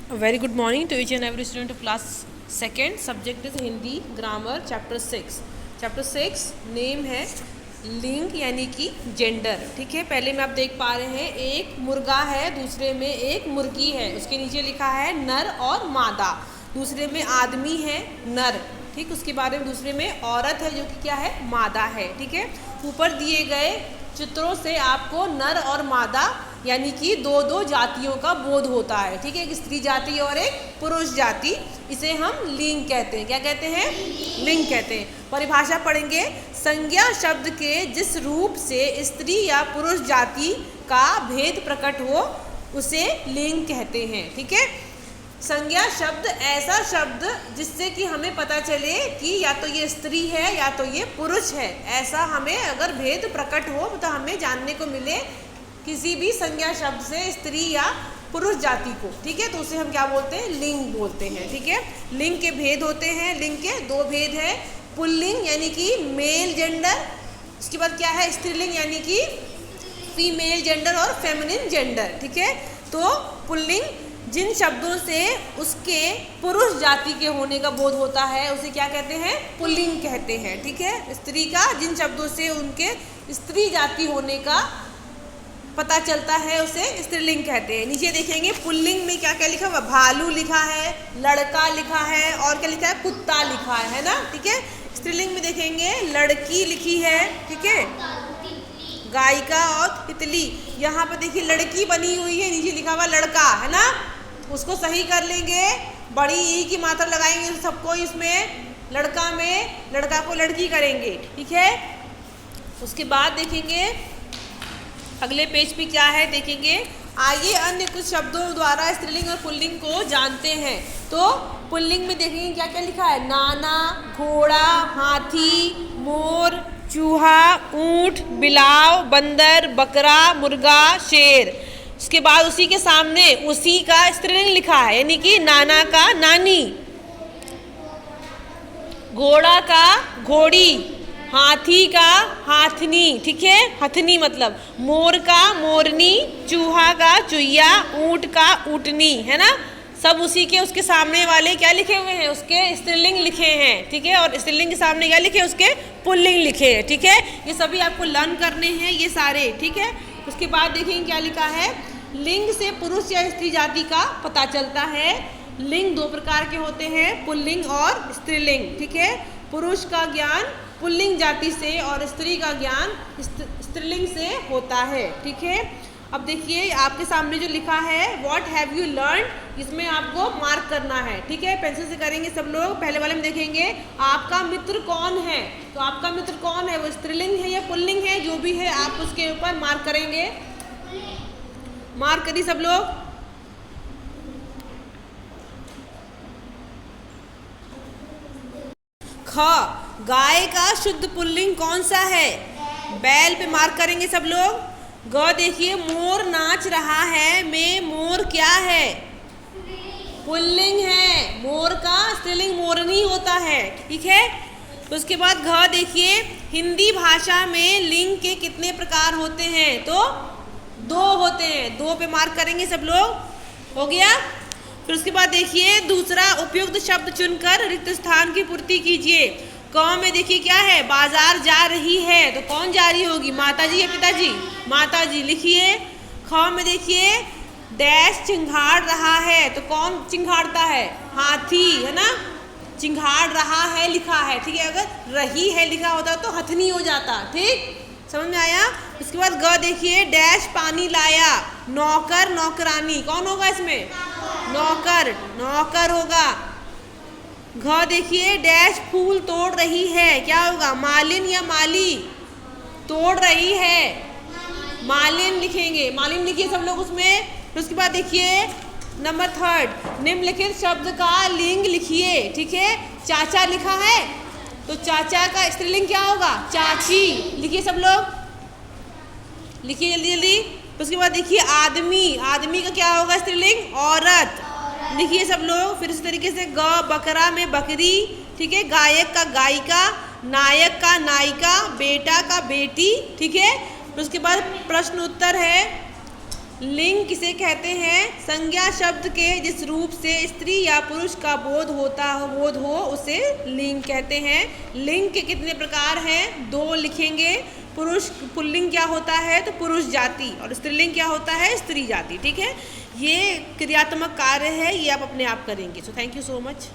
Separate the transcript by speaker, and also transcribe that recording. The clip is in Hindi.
Speaker 1: Very good morning to each and every student of class second. Subject is Hindi grammar chapter 6. Chapter 6 name है लिंग यानी कि जेंडर। ठीक है, पहले में आप देख पा रहे हैं एक मुर्गा है, दूसरे में एक मुर्गी है, उसके नीचे लिखा है नर और मादा। दूसरे में आदमी है नर, ठीक, उसके बारे में दूसरे में औरत है जो कि क्या है, मादा है। ठीक है, ऊपर दिए गए चित्रों से आपको नर और मादा यानी कि दो दो जातियों का बोध होता है। ठीक है, एक स्त्री जाति और एक पुरुष जाति, इसे हम लिंग कहते हैं। क्या कहते हैं? लिंग कहते हैं। परिभाषा पढ़ेंगे, संज्ञा शब्द के जिस रूप से स्त्री या पुरुष जाति का भेद प्रकट हो उसे लिंग कहते हैं। ठीक है, संज्ञा शब्द ऐसा शब्द जिससे कि हमें पता चले कि या तो ये स्त्री है या तो ये पुरुष है, ऐसा हमें अगर भेद प्रकट हो तो हमें जानने को मिले किसी भी संज्ञा शब्द से स्त्री या पुरुष जाति को। ठीक है, तो उसे हम क्या बोलते हैं? लिंग बोलते हैं। ठीक है, लिंग के भेद होते हैं। लिंग के दो भेद हैं, पुल्लिंग यानी कि मेल जेंडर, उसके बाद क्या है, स्त्रीलिंग यानी कि फीमेल जेंडर और फेमिनिन जेंडर। ठीक है, तो पुल्लिंग जिन शब्दों से उसके पुरुष जाति के होने का बोध होता है उसे क्या कहते हैं? पुल्लिंग कहते हैं। ठीक है, स्त्री का जिन शब्दों से उनके स्त्री जाति होने का पता चलता है उसे स्त्रीलिंग कहते हैं। नीचे देखेंगे पुल्लिंग में क्या क्या लिखा हुआ, भालू लिखा है, लड़का लिखा है और क्या लिखा है, कुत्ता लिखा है ना। ठीक है, स्त्रीलिंग में देखेंगे लड़की लिखी है, ठीक है, गायिका और तितली। यहाँ पे देखिए लड़की बनी हुई है, नीचे लिखा हुआ लड़का है ना, उसको सही कर लेंगे, बड़ी ई की मात्रा लगाएंगे सबको, इसमें लड़का में लड़का को लड़की करेंगे। ठीक है, उसके बाद देखेंगे अगले पेज पे क्या है देखेंगे। आइए अन्य कुछ शब्दों द्वारा स्त्रीलिंग और पुल्लिंग को जानते हैं। तो पुल्लिंग में देखेंगे क्या क्या लिखा है, नाना, घोड़ा, हाथी, मोर, चूहा, ऊंट, बिलाव, बंदर, बकरा, मुर्गा, शेर। उसके बाद उसी के सामने उसी का स्त्रीलिंग लिखा है यानी कि नाना का नानी, घोड़ा का घोड़ी, हाथी का हाथनी, ठीक है, हथनी मतलब, मोर का मोरनी, चूहा का चुहिया, ऊंट का ऊँटनी, है ना। सब उसी के उसके सामने वाले क्या लिखे हुए हैं, उसके स्त्रीलिंग लिखे हैं। ठीक है, और स्त्रीलिंग के सामने क्या लिखे, उसके पुल्लिंग लिखे हैं। ठीक है, ये सभी आपको लर्न करने हैं ये सारे। ठीक है, उसके बाद देखेंगे क्या लिखा है, लिंग से पुरुष या स्त्री जाति का पता चलता है। लिंग दो प्रकार के होते हैं, पुल्लिंग और स्त्रीलिंग। ठीक है, पुरुष का ज्ञान पुल्लिंग जाति से और स्त्री का ज्ञान स्त्रीलिंग से होता है। ठीक है, अब देखिए आपके सामने जो लिखा है व्हाट हैव यू लर्न, इसमें आपको मार्क करना है। ठीक है, पेंसिल से करेंगे सब लोग। पहले वाले में देखेंगे आपका मित्र कौन है, तो आपका मित्र कौन है, वो स्त्रीलिंग है या पुल्लिंग है, जो भी है आप उसके ऊपर मार्क करेंगे। मार्क करिए सब लोग। ख, गाय का शुद्ध पुल्लिंग कौन सा है, बैल पे मार्क करेंगे सब लोग। ग देखिए मोर नाच रहा है में मोर क्या है, पुल्लिंग है, मोर का स्त्रीलिंग मोरनी होता है। ठीक है, तो उसके बाद घ देखिए हिंदी भाषा में लिंग के कितने प्रकार होते हैं, तो दो होते हैं, दो पे मार्क करेंगे सब लोग, हो गया। फिर उसके बाद देखिए दूसरा उपयुक्त शब्द चुनकर रिक्त स्थान की पूर्ति कीजिए। क में देखिए क्या है, बाजार जा रही है, तो कौन जा रही होगी, माता जी या पिताजी, माता जी लिखिए। ख में देखिए डैश चिंघाड़ रहा है, तो कौन चिंघाड़ता है, हाथी, है ना, चिंघाड़ रहा है लिखा है। ठीक है, अगर रही है लिखा होता तो हथनी हो जाता। ठीक, समझ में आया। उसके बाद ग देखिए डैश पानी लाया, नौकर नौकरानी, कौन होगा इसमें, नौकर, नौकर होगा। घ देखिए डैश फूल तोड़ रही है, क्या होगा, मालिन या माली, तोड़ रही है, मालिन लिखेंगे, मालिन लिखिए सब लोग उसमें। फिर उसके बाद देखिए नंबर 3 निम्नलिखित शब्द का लिंग लिखिए। ठीक है, चाचा लिखा है तो चाचा का स्त्रीलिंग क्या होगा, चाची, लिखिए सब लोग, लिखिए जल्दी जल्दी। उसके बाद देखिए आदमी, आदमी का क्या होगा स्त्रीलिंग, औरत, लिखिए सब लोग। फिर इस तरीके से ग बकरा में बकरी, ठीक है, गायक का गायिका, नायक का नायिका, बेटा का बेटी। ठीक है, फिर उसके बाद प्रश्न उत्तर है, लिंग किसे कहते हैं? संज्ञा शब्द के जिस रूप से स्त्री या पुरुष का बोध हो उसे लिंग कहते हैं। लिंग के कितने प्रकार हैं? 2 लिखेंगे। पुरुष पुल्लिंग क्या होता है? तो पुरुष जाति, और स्त्रीलिंग क्या होता है? स्त्री जाति। ठीक है, ये क्रियात्मक कार्य है, ये आप अपने आप करेंगे। So thank you so much.